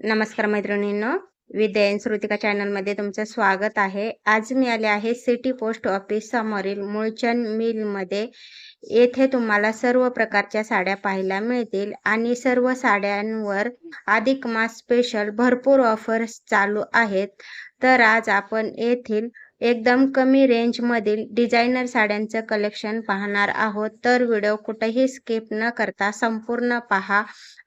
नमस्कार मैत्रिणींनो, विद्या श्रुतिका चॅनलमध्ये तुमचं स्वागत आहे. आज मी आले आहे सिटी पोस्ट ऑफिस समोरील मुळचंद मिलमध्ये. येथे तुम्हाला सर्व प्रकारच्या साड्या पाहायला मिळतील आणि सर्व साड्यांवर अधिक मास स्पेशल भरपूर ऑफर्स चालू आहेत. तर आज आपण येथील एकदम कमी रेंजमधील डिझायनर साड्यांचं कलेक्शन पाहणार आहोत. तर व्हिडिओ कुठेही स्किप न करता संपूर्ण पहा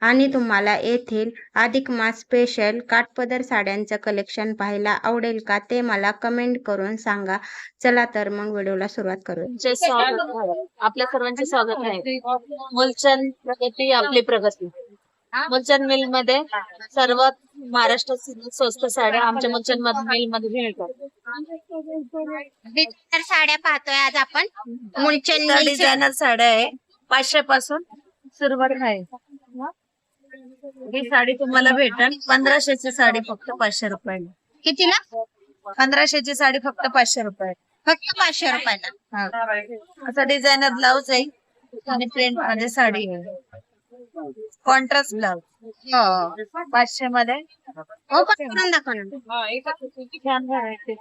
आणि तुम्हाला येथील अधिक मास स्पेशल काठपदर साड्यांचं कलेक्शन पाहायला आवडेल का ते मला कमेंट करून सांगा. चला तर मग व्हिडिओला सुरुवात करूया. आपल्या सर्वांचे स्वागत आहे. मुलचंद प्रगती आपली प्रगती. मुलचंद मिल मध्ये सर्वात महाराष्ट्रात स्वस्त साड्या आमच्या मुलचंद मिल मध्ये मिळतात. डिझायनर साड्या पाहतोय आज आपण. मुळचंद मिल डिझायनर साड्या आहे 500 पासून सुरुवात आहे. ही साडी तुम्हाला भेटेल 1500 ची साडी फक्त 500 रुपयाला. कितीला? 1500 ची साडी फक्त 500 रुपये. फक्त 500 रुपयाला. असा डिझायनर ब्लाउज आहे आणि प्रिंट मध्ये साडी आहे. कॉन्ट्रास्ट ब्लाउज हो 500 मध्ये. ओपन करून दाखव ना. छान व्हरायटी.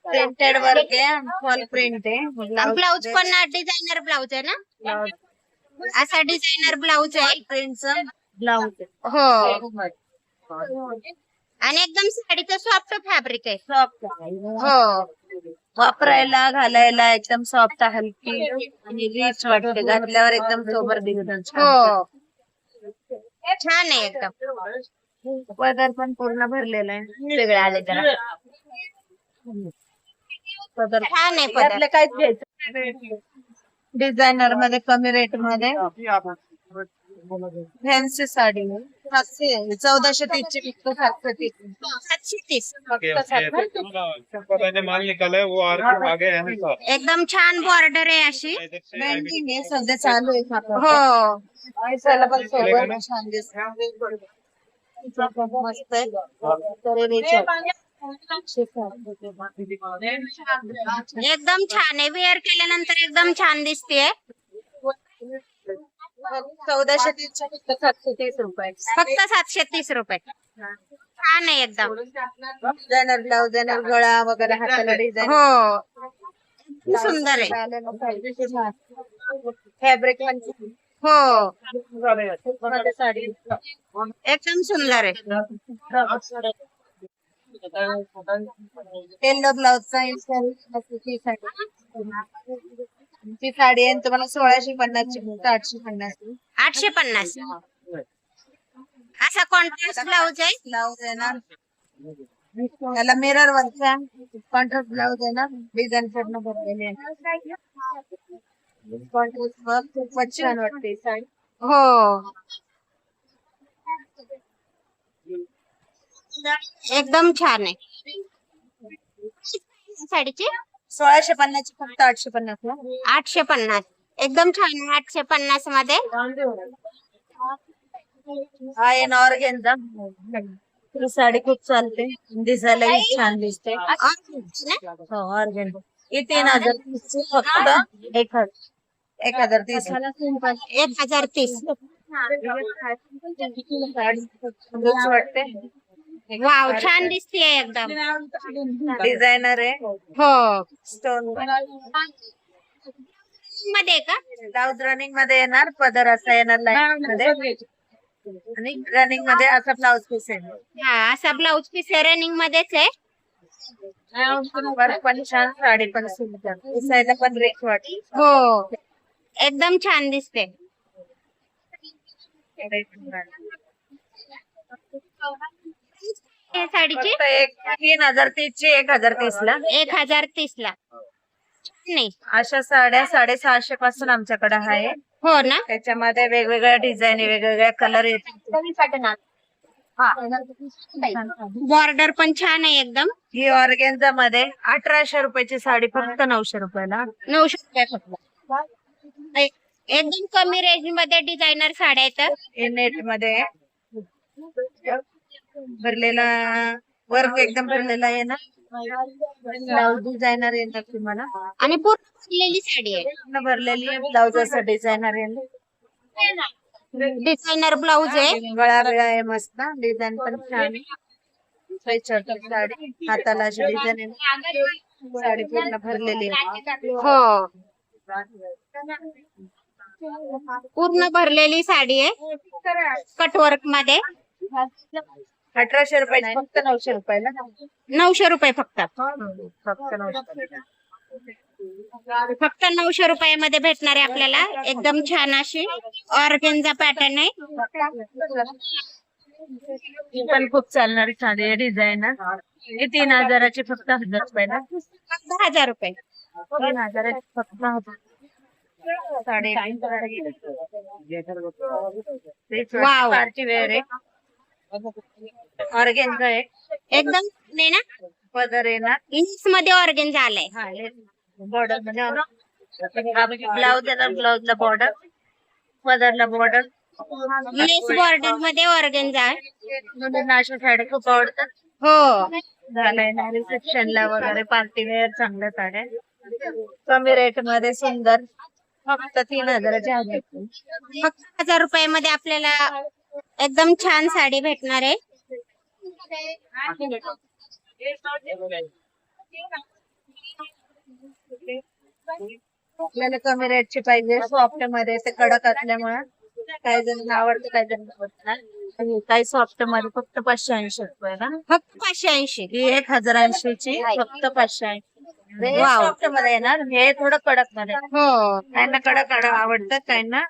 प्रिंटेड वर्क आहे, फॉल प्रिंट आहे. ब्लाउज पण डिझायनर ब्लाउज आहे ना. असा डिझायनर ब्लाउज आहे. प्रिंटचं ब्लाउज हो आणि एकदम साडीचं सॉफ्ट फॅब्रिक आहे. सॉफ्ट हो वापरायला घालायला एकदम सॉफ्ट हलकी आणि रिच वाटते. घातल्यावर एकदम सोबर दिसत. हो छान आहे एकदम. पदर पण पूर्ण भरलेला आहे. वेगळे आले जरा पदर छान आहे पदर. आपलं काहीच घ्यायचं. डिझायनर मध्ये कमी रेट मध्ये फॅन्सी साडी 1430 ची फक्त 730. 730. पता नहीं माल निकाला है वो आगे है ना. एकदम छान बॉर्डर आहे अशी. ट्रेंडिंग आहे सध्या चालू आहे. हो दिसायला पण सोबर छान दिसत. मस्त आहे. तर रिच एकदम छान आहे. वेअर केल्यानंतर एकदम छान दिसते. 1430 ची फक्त 730 रुपये. फक्त 730 रुपये. छान आहे एकदम. डिझायनर ब्लाउज डिझायनर गळा वगैरे हाताला डिझाईन. हो सुंदर आहे. फॅब्रिक पण हो साडी एकदम सुंदर आहे. येल्लो ब्लाउजचा ती साडी आहे तुम्हाला 1650 ची फक्त 850. 850. असा कॉन्ट्रास्ट ब्लाउज आहे. ब्लाउज आहे ना त्याला मिरर वरचा कॉन्ट्रास्ट ब्लाउज आहे ना डिझाईन पूर्ण भरलेली आहे. कॉन्ट्रास्ट वर्क खूपच छान वाटते साडी. हो एकदम छान आहे. साडीची 1650 ची फक्त 850 ला. 850. एकदम छान आहे. 850 मध्ये. हा आहे ऑर्गेन्झा. ही साडी खूप चालते दिसायला छान दिसते. हो ऑर्गेन्झा. ही 3030 ची फक्त 1030. 1030. वाटते वाव छान दिसते एकदम. डिझायनर आहे. हो स्टोन मध्ये का? ब्लाउज रनिंग मध्ये येणार. पदर असा येणार लाईन मध्ये आणि रनिंग मध्ये असा ब्लाउज पीस आहे. हा असा ब्लाउज पीस रनिंग मध्येच आहे. वर्क पण छान साडी पण सुंदर दिसायला पण रिच वाटते. हो एकदम छान दिसते. हे साडीची 3030 ची 1030 ला. 1030 ला. नाही अशा साड्या 650 पासून आमच्याकडे आहे. हो ना. त्याच्यामध्ये वेगवेगळ्या डिझाईन वेगवेगळ्या कलर येतात. बॉर्डर पण छान आहे एकदम. ही ऑर्गेन्झा मध्ये 1800 रुपयाची साडी फक्त 900 रुपयाला. 900 रुपये फक्त. एकदम कमी रेंज मध्ये डिझायनर साड्या आहेत. नेट मध्ये भरलेला वर्क एकदम भरलेला आहे ना. ब्लाउज डिझायनर येणार तुम्हाला. आणि पूर्ण भरलेली साडी आहे. पूर्ण भरलेली आहे. ब्लाउज असं डिझायनर येणार. डिझायनर ब्लाऊज आहे. गळा बिळा आहे मस्त. डिझाईन पण छान आहे. साडी हाताला अशी डिझाईन आहे. साडी पूर्ण भरलेली आहे. हो, पूर्ण भरलेली साडी आहे कटवर्क मध्ये. 1800 रुपये फक्त 900 रुपयाला. 900 रुपये फक्त. फक्त 900. फक्त 900 रुपयामध्ये भेटणार आहे आपल्याला. एकदम छान अशी ऑर्गेन्झा पॅटर्न आहे. ही पण खूप चालणारी साडी आहे डिझायनर. ही 3000ची फक्त 1000 रुपयाला. फक्त 1000 रुपये. 3000ची फक्त 1000 साडी. वाव. पार्टी वेअर आहे. ऑर्गेन्झा आहे. एकदम नाही ना, पदर येणार. इंग्लिश मध्ये ऑर्गेन्झा आलाय. बॉर्डर मध्ये ब्लाउज येणार. ब्लाउजला बॉर्डर, पदरला बॉर्डर. लेस बॉर्डर मध्ये ऑर्गेन्झा आहे. मुलींना अशा साड्या खूप आवडतात. हो, झालंय ना रिसेप्शनला वगैरे पार्टी वेअर चांगल्या साड्या. कमी रेट मध्ये सुंदर. फक्त 3000च्या आहेत. फक्त 1000 रुपयामध्ये आपल्याला एकदम छान साडी भेटणार आहे. आपल्याला कमी रेटची पाहिजे. सॉफ्ट मध्ये ते कडक असल्यामुळे काही जण आवडतं, काही जण आवडत नाही. काही सॉफ्ट मध्ये फक्त 580 रुपयाला. फक्त 580. ही 1080ची फक्त 580. वाव. सॉफ्ट मध्ये येणार. हे थोडं कडक मध्ये. हो, काहींना कडक आवडतं, काहींना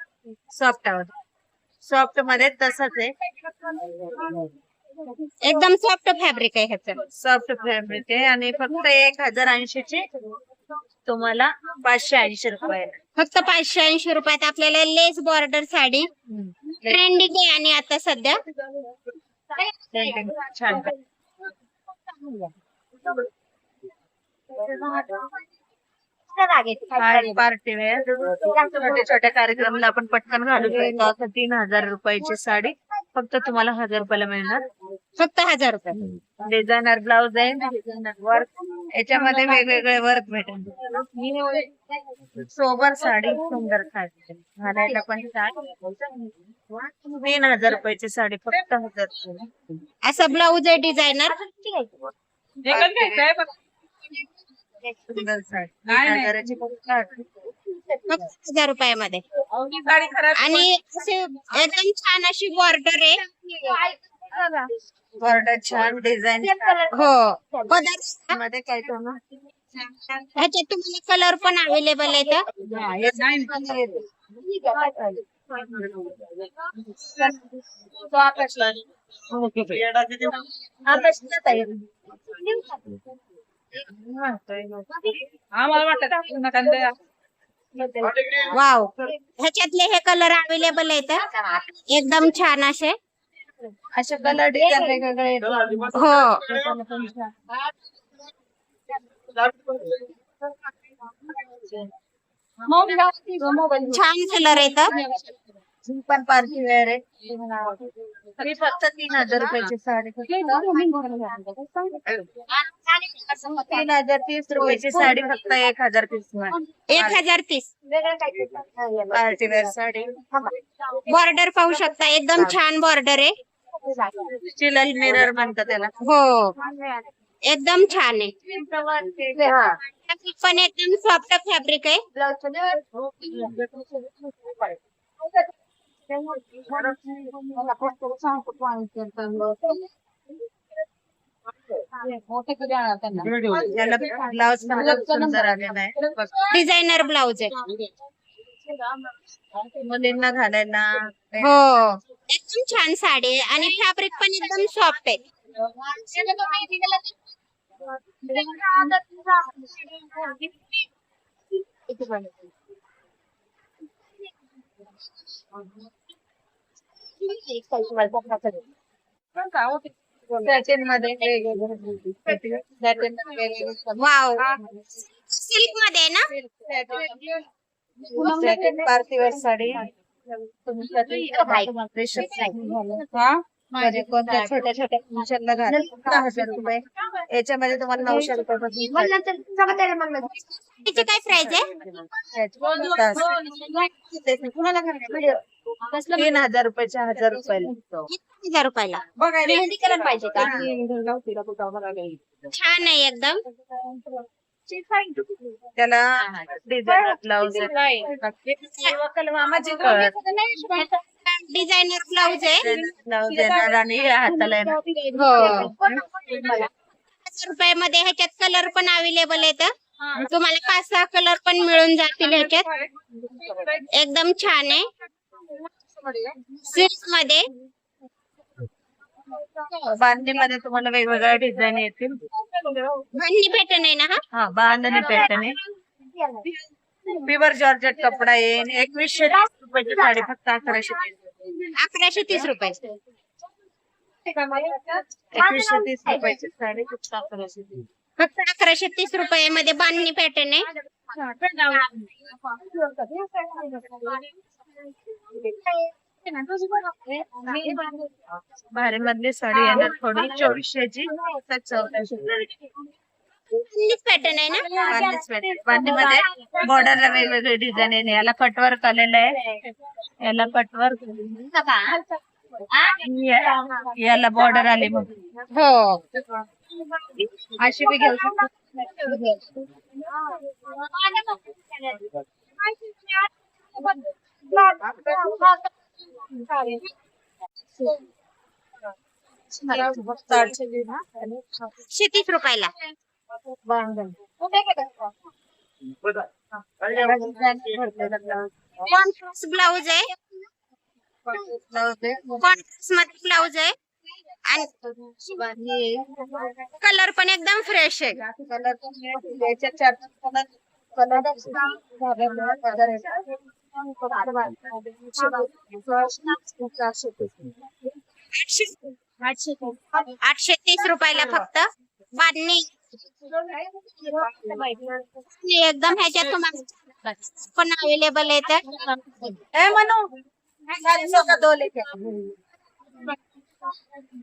सॉफ्ट आवडतं. सॉफ्ट मध्ये तसंच आहे. एकदम सॉफ्ट फॅब्रिक आहे ह्याचं. सॉफ्ट फॅब्रिक आहे आणि फक्त 1080ची तुम्हाला 580 रुपये. फक्त 580 रुपयात आपल्याला लेस बॉर्डर साडी ट्रेंडिंग आहे आणि आता सध्या. छान. पार्टी वेअर छोट्या छोट्या कार्यक्रमाला आपण पटकन घालू शकतो. असं 3000 रुपयाची साडी फक्त तुम्हाला 1000 रुपयाला मिळणार. फक्त 1000 रुपये. डिझायनर ब्लाउज आहे. वर्क याच्यामध्ये वेगवेगळे वर्क भेटेल. सोबर साडी, सुंदर साडी घालायला पण छान. 3000 रुपयाची साडी फक्त 1000. असं ब्लाऊज आहे डिझायनर. सुंदर साडी 3000ची फक्त. फक्त 1000 रुपयामध्ये. आणि असे एकदम छान अशी बॉर्डर आहे. बॉर्डर छान. डिझाईन हो, पदर मध्ये काय तुम्हाला ह्याच्यात तुम्हाला कलर पण अवेलेबल आहे. वाव, ह्याच्यातले हे कलर अवेलेबल आहेत. एकदम छान असे. अशा कलर डिझाईन वेगवेगळे. हो, छान कलर आहेत. पण पार्टी वेअर आहे. मी फक्त 3000 रुपयाची साडी. 3030 रुपयाची साडी फक्त 1030. 1030. Party wear sari. बॉर्डर पाहू शकता, एकदम छान बॉर्डर आहे. चिलल मिरर म्हणतात त्याला. हो, एकदम छान आहे. पण एकदम सॉफ्ट फॅब्रिक आहे. ब्लाउज सुंदर आलेला आहे. डिझायनर ब्लाऊज आहे. मुलींना घालायला. हो, एकदम छान साडी आहे आणि फॅब्रिक पण एकदम सॉफ्ट आहे. सॅटिन मध्ये वाव, सिल्क मध्ये आहे ना. Party wear sari. म्हणजे कोणत्या छोट्या छोट्या फंक्शनला घाल 10,000 रुपये. याच्यामध्ये तुम्हाला 900 रुपये तिची काय प्राइस आहे? 3,000 रुपयाच्या 1,000 रुपयाला. 1000 रुपयाला. मेहंदी कलर पाहिजे का? छान आहे एकदम. त्याला डिझाईन ब्लाउज डिझायनर ब्लाउज आहे. ब्लाउज येणार आणि हाताला येणार. हो. 1000 रुपयामध्ये ह्याच्यात कलर पण अवेलेबल आहेत. तुम्हाला 5-6 कलर पण मिळून जातील ह्याच्यात. एकदम छान आहे. सिल्क मध्ये बांधणीमध्ये तुम्हाला वेगवेगळ्या डिझाईन येतील. बांधणी पॅटर्न आहे ना हा? हा, बांधणी पॅटर्न आहे. प्युअर जॉर्जेट कपडा येईल. 2130 रुपयाची साडी फक्त 1130 रुपये. 2130 रुपयाची साडी फक्त 1130. फक्त 1130 रुपयामध्ये बांधणी पॅटर्न आहे. भारी मधली साडी येणार थोडी 2400ची. फक्त 1400. पॅटर्न आहे ना? बांधणीमध्ये बॉर्डरला वेगवेगळे डिझाईन आहे. याला कटवर्क आलेलं आहे. याला कटवर्क, याला बॉर्डर आली मग. हो. अशी बी घेऊ शकतो. ₹30 रुपयाला. कॉन्ट्रास्ट ब्लाउज आहे. कॉन्ट्रास्ट मध्ये ब्लाउज आहे आणि कलर पण एकदम फ्रेश आहे. ₹830 रुपयाला फक्त बांधणी. एकदम ह्याच्यात तुम्हाला पण अवेलेबल आहे. तर